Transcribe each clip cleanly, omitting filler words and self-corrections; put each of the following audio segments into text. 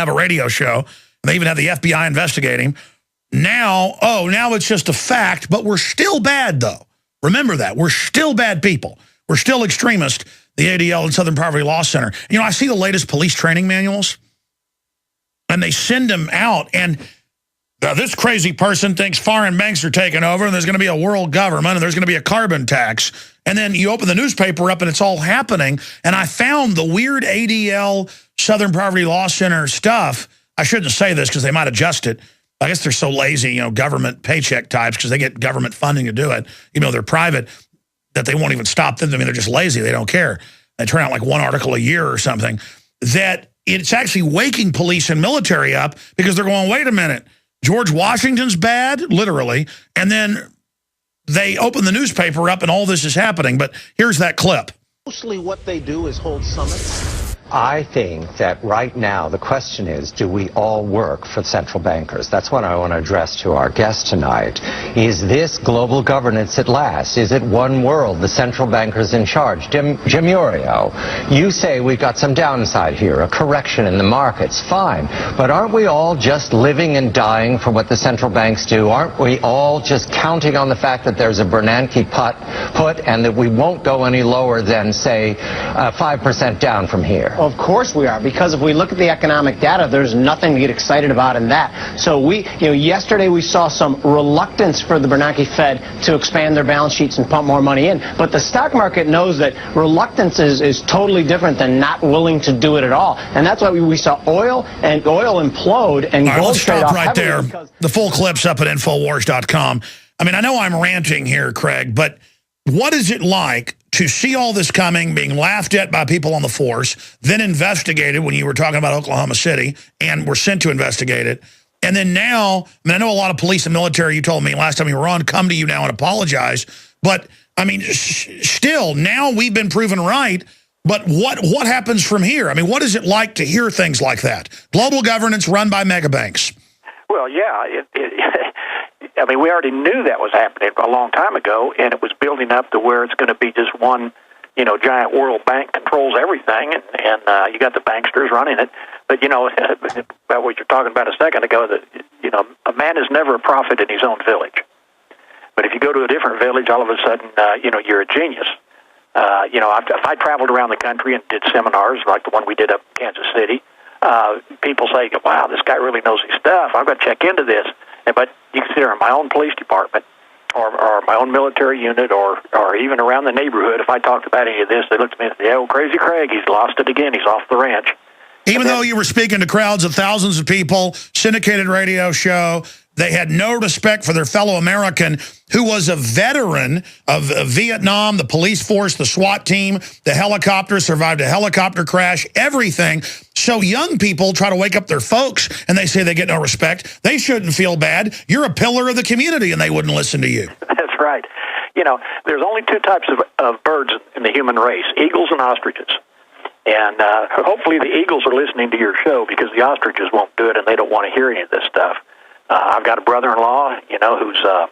have a radio show. And they even have the FBI investigate him. Now it's just a fact, but we're still bad, though. Remember that. We're still bad people. We're still extremists, the ADL and Southern Poverty Law Center. You know, I see the latest police training manuals, and they send them out, and this crazy person thinks foreign banks are taking over, and there's going to be a world government, and there's going to be a carbon tax. And then you open the newspaper up, and it's all happening. And I found the weird ADL, Southern Poverty Law Center stuff. I shouldn't say this because they might adjust it. I guess they're so lazy, you know, government paycheck types, because they get government funding to do it. You know, they're private, that they won't even stop them. I mean, they're just lazy. They don't care. They turn out like one article a year or something. That it's actually waking police and military up, because they're going, wait a minute, George Washington's bad, literally, and then they open the newspaper up and all this is happening. But here's that clip. Mostly what they do is hold summits. I think that right now the question is, do we all work for central bankers? That's what I want to address to our guest tonight. Is this global governance at last? Is it one world, the central bankers in charge? Jim Urio, you say we've got some downside here, a correction in the markets, fine. But aren't we all just living and dying for what the central banks do? Aren't we all just counting on the fact that there's a Bernanke put and that we won't go any lower than, say, 5% down from here? Of course we are, because if we look at the economic data, there's nothing to get excited about in that. So yesterday we saw some reluctance for the Bernanke Fed to expand their balance sheets and pump more money in. But the stock market knows that reluctance is totally different than not willing to do it at all. And that's why we saw oil implode and gold trade off right there. The full clip's up at Infowars.com. I mean, I know I'm ranting here, Craig, but what is it like to see all this coming, being laughed at by people on the force, then investigated when you were talking about Oklahoma City, and were sent to investigate it, and then now, I mean, I know a lot of police and military, you told me last time you were on, come to you now and apologize, but, I mean, still, now we've been proven right, but what happens from here? I mean, what is it like to hear things like that? Global governance run by megabanks. Well, yeah, I mean, we already knew that was happening a long time ago, and it was building up to where it's going to be just one, giant world bank controls everything, and you got the banksters running it. But, about what you're talking about a second ago, that, a man is never a prophet in his own village. But if you go to a different village, all of a sudden, you're a genius. If I traveled around the country and did seminars like the one we did up in Kansas City, people say, wow, this guy really knows his stuff. I've got to check into this. But you consider my own police department or my own military unit or even around the neighborhood, if I talked about any of this, they looked at me and said, yeah, well, Crazy Craig, he's lost it again. He's off the ranch. Even though you were speaking to crowds of thousands of people, syndicated radio show, they had no respect for their fellow American who was a veteran of Vietnam, the police force, the SWAT team, the helicopter, survived a helicopter crash, everything. So young people try to wake up their folks, and they say they get no respect. They shouldn't feel bad. You're a pillar of the community, and they wouldn't listen to you. That's right. There's only two types of birds in the human race, eagles and ostriches. And hopefully the eagles are listening to your show, because the ostriches won't do it, and they don't want to hear any of this stuff. I've got a brother-in-law, who's a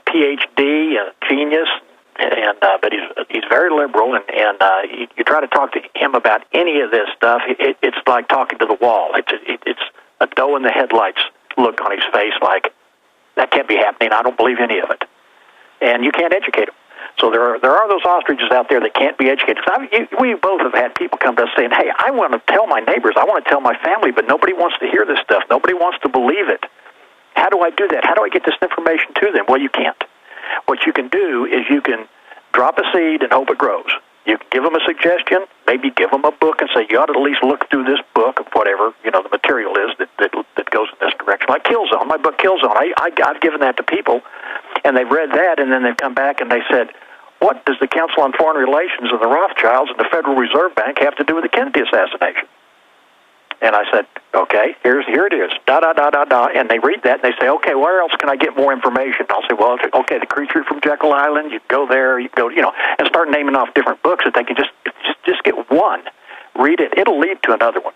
PhD, a genius, but he's very liberal, and you try to talk to him about any of this stuff, it's like talking to the wall. It's a doe in the headlights look on his face, like, that can't be happening, I don't believe any of it. And you can't educate him. So there are those ostriches out there that can't be educated. We both have had people come to us saying, hey, I want to tell my neighbors, I want to tell my family, but nobody wants to hear this stuff. Nobody wants to believe it. How do I do that? How do I get this information to them? Well, you can't. What you can do is you can drop a seed and hope it grows. You can give them a suggestion, maybe give them a book and say, you ought to at least look through this book of whatever, the material is that goes in this direction. Like Killzone, my book Killzone, I've given that to people, and they've read that, and then they've come back and they said, what does the Council on Foreign Relations and the Rothschilds and the Federal Reserve Bank have to do with the Kennedy assassination? And I said, okay, here it is, and they read that, and they say, okay, where else can I get more information? I'll say, well, okay, The Creature from Jekyll Island, you go there, you go, and start naming off different books that they can just get one, read it, it'll lead to another one.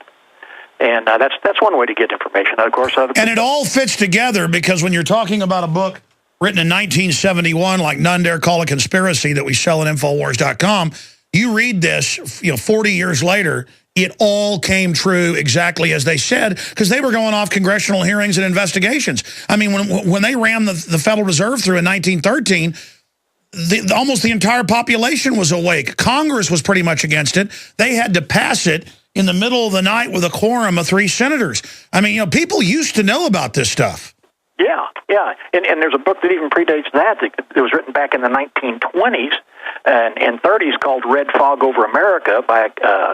And that's one way to get information. Of course, and it all fits together, because when you're talking about a book written in 1971, like None Dare Call a Conspiracy, that we sell at Infowars.com, you read this, 40 years later, it all came true exactly as they said, because they were going off congressional hearings and investigations. I mean, when they ran the Federal Reserve through in 1913, almost the entire population was awake. Congress was pretty much against it. They had to pass it in the middle of the night with a quorum of 3 senators. I mean, you know, people used to know about this stuff. Yeah, yeah. And there's a book that even predates that was written back in the 1920s and 30s called Red Fog Over America by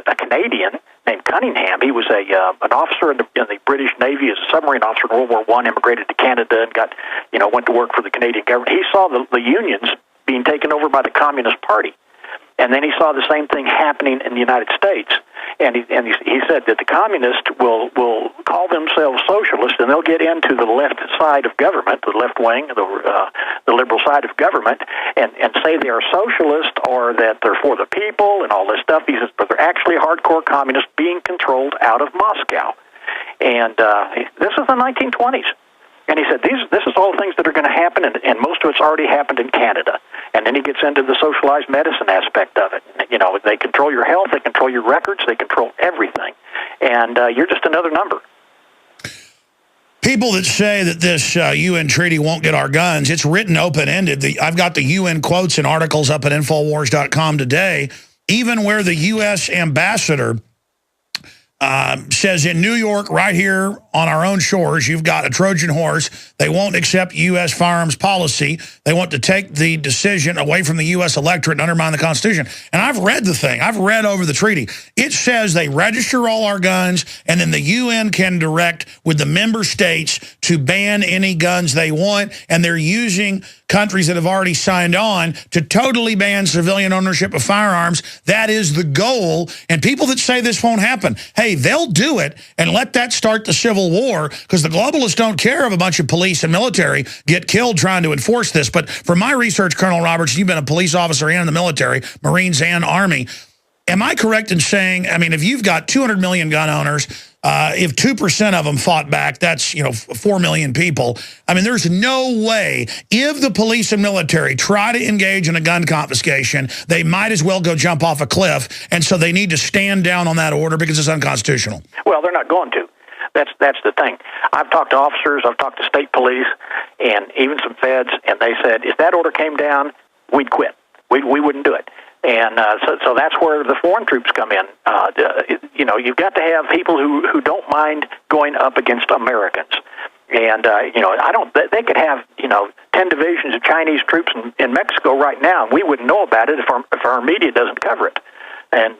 a Canadian named Cunningham. He was an officer in the British Navy as a submarine officer in World War I, immigrated to Canada and went to work for the Canadian government. He saw the unions being taken over by the Communist Party. And then he saw the same thing happening in the United States. And he said that the communists will call themselves socialists, and they'll get into the left side of government, the left wing, the liberal side of government, and say they are socialist or that they're for the people and all this stuff. He says, but they're actually hardcore communists being controlled out of Moscow. And this is the 1920s. And he said, this is all things that are going to happen, and most of it's already happened in Canada. And then he gets into the socialized medicine aspect of it. You know, they control your health, they control your records, they control everything. And you're just another number. People that say that this UN treaty won't get our guns, it's written open-ended. I've got the UN quotes and articles up at Infowars.com today, even where the U.S. ambassador says in New York, right here on our own shores, you've got a Trojan horse. They won't accept U.S. firearms policy. They want to take the decision away from the U.S. electorate and undermine the Constitution. And I've read the thing. I've read over the treaty. It says they register all our guns, and then the UN can direct with the member states to ban any guns they want, and they're using countries that have already signed on to totally ban civilian ownership of firearms. That is the goal. And people that say this won't happen, hey, they'll do it and let that start the Civil War, because the globalists don't care if a bunch of police and military get killed trying to enforce this. But from my research, Colonel Roberts, you've been a police officer and in the military, Marines and Army. Am I correct in saying, I mean, if you've got 200 million gun owners, if 2% of them fought back, that's, 4 million people. I mean, there's no way, if the police and military try to engage in a gun confiscation, they might as well go jump off a cliff. And so they need to stand down on that order because it's unconstitutional. Well, they're not going to. That's the thing. I've talked to officers, I've talked to state police, and even some feds, and they said if that order came down, we'd quit. We wouldn't do it. And so that's where the foreign troops come in. You've got to have people who don't mind going up against Americans. And, they could have, 10 divisions of Chinese troops in Mexico right now, and we wouldn't know about it if our media doesn't cover it. And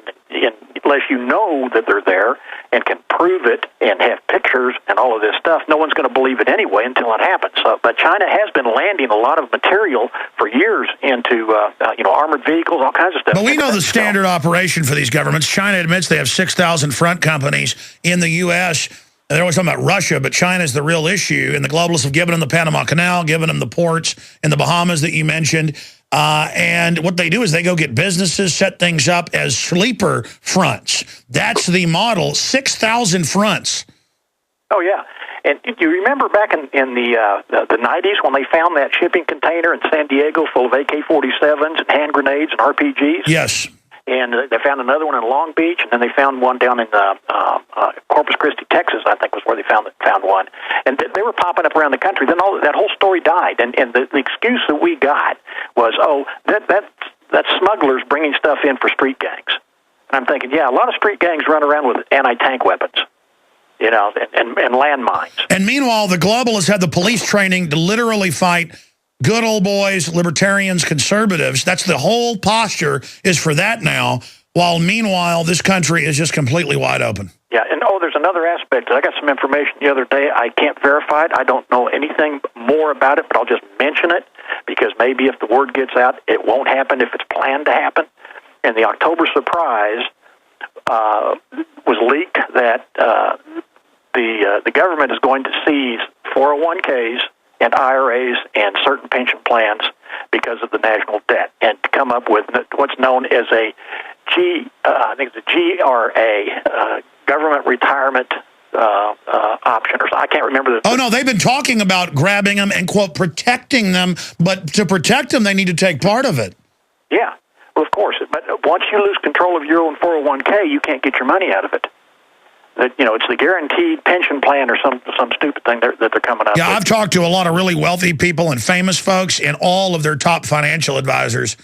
unless you know that they're there and can prove it and have pictures and all of this stuff, no one's going to believe it anyway until it happens. But China has been landing a lot of material for years into, armored vehicles, all kinds of stuff. But we know the standard operation for these governments. China admits they have 6,000 front companies in the U.S., and they're always talking about Russia, but China's the real issue. And the globalists have given them the Panama Canal, given them the ports in the Bahamas that you mentioned. And what they do is they go get businesses, set things up as sleeper fronts. That's the model, 6,000 fronts. Oh, yeah. And you remember back in the 90s when they found that shipping container in San Diego full of AK-47s and hand grenades and RPGs? Yes. And they found another one in Long Beach, and then they found one down in Corpus Christi, Texas, I think was where they found one. And they were popping up around the country. Then that whole story died, and the excuse that we got was, that's smugglers bringing stuff in for street gangs. And I'm thinking, yeah, a lot of street gangs run around with anti-tank weapons, and landmines. And meanwhile, the globalists had the police training to literally fight good old boys, libertarians, conservatives. That's the whole posture is for that now, while meanwhile, this country is just completely wide open. Yeah, and there's another aspect. I got some information the other day. I can't verify it. I don't know anything more about it, but I'll just mention it because maybe if the word gets out, it won't happen if it's planned to happen. And the October surprise was leaked that the government is going to seize 401ks and IRAs and certain pension plans because of the national debt, and to come up with what's known as a GRA, government retirement option, or I can't remember. Oh, no, they've been talking about grabbing them and, quote, protecting them, but to protect them, they need to take part of it. Yeah, Well, of course. But once you lose control of your own 401k, you can't get your money out of it. It's the guaranteed pension plan or some stupid thing that they're coming up with. Yeah, I've talked to a lot of really wealthy people and famous folks, and all of their top financial advisors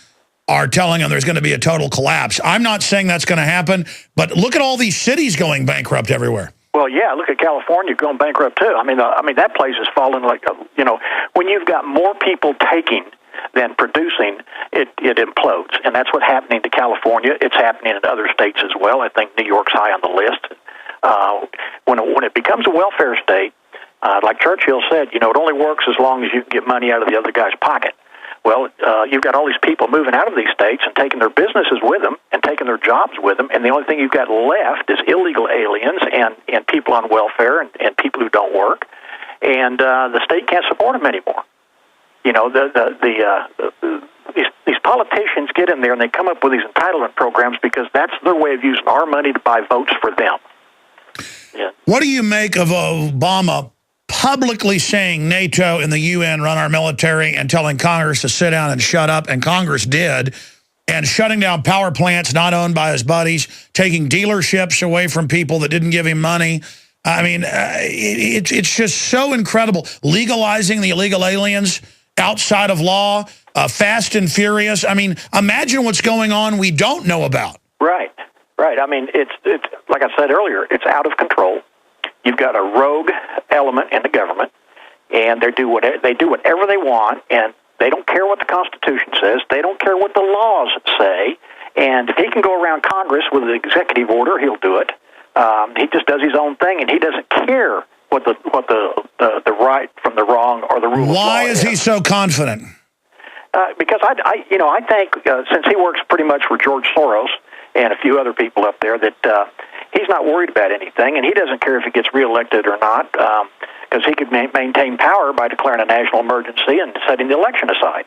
are telling them there's going to be a total collapse. I'm not saying that's going to happen, but look at all these cities going bankrupt everywhere. Well, yeah, look at California going bankrupt too. I mean, that place is falling like, when you've got more people taking than producing, it implodes, and that's what's happening to California. It's happening in other states as well. I think New York's high on the list. When it becomes a welfare state, like Churchill said, it only works as long as you can get money out of the other guy's pocket. Well, you've got all these people moving out of these states and taking their businesses with them and taking their jobs with them, and the only thing you've got left is illegal aliens and people on welfare and people who don't work, and the state can't support them anymore. These politicians get in there and they come up with these entitlement programs because that's their way of using our money to buy votes for them. Yeah. What do you make of Obama publicly saying NATO and the UN run our military and telling Congress to sit down and shut up, and Congress did, and shutting down power plants not owned by his buddies, taking dealerships away from people that didn't give him money? I mean, it's just so incredible. Legalizing the illegal aliens outside of law, fast and furious. I mean, imagine what's going on we don't know about. Right. I mean, it's like I said earlier, it's out of control. You've got a rogue element in the government, and they do whatever they want, and they don't care what the Constitution says. They don't care what the laws say. And if he can go around Congress with an executive order, he'll do it. He just does his own thing, and he doesn't care what the right from the wrong or the rule of law. Why is he so confident? Because I think since he works pretty much for George Soros and a few other people up there, that he's not worried about anything, and he doesn't care if he gets reelected or not, because he could maintain power by declaring a national emergency and setting the election aside.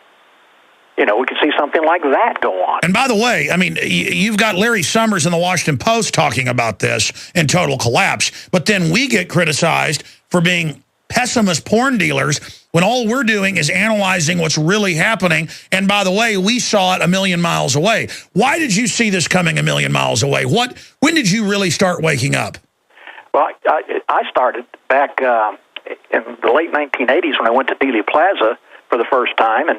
We could see something like that go on. And by the way, I mean, you've got Larry Summers in the Washington Post talking about this in total collapse, but then we get criticized for being pessimist porn dealers when all we're doing is analyzing what's really happening. And by the way, we saw it a million miles away. Why did you see this coming a million miles away? When did you really start waking up? Well, I started back in the late 1980s when I went to Dealey Plaza for the first time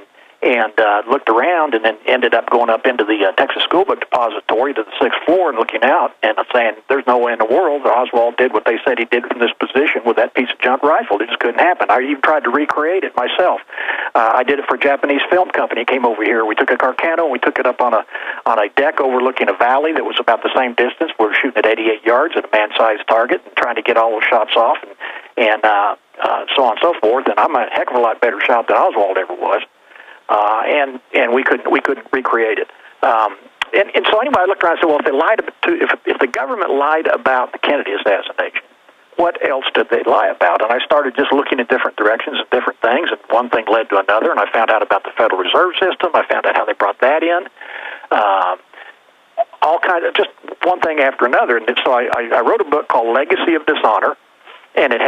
and looked around, and then ended up going up into the Texas School Book Depository to the 6th floor and looking out and saying, there's no way in the world that Oswald did what they said he did from this position with that piece of junk rifle. It just couldn't happen. I even tried to recreate it myself. I did it for a Japanese film company. Came over here. We took a Carcano and we took it up on a deck overlooking a valley that was about the same distance. We were shooting at 88 yards at a man-sized target and trying to get all those shots off and so on and so forth. And I'm a heck of a lot better shot than Oswald ever was. And we couldn't recreate it. And so anyway, I looked around and said, well, if the government lied about the Kennedy assassination, what else did they lie about? And I started just looking at different directions and different things, and one thing led to another, and I found out about the Federal Reserve System. I found out how they brought that in. All kinds of just one thing after another. And so I wrote a book called Legacy of Dishonor, and it had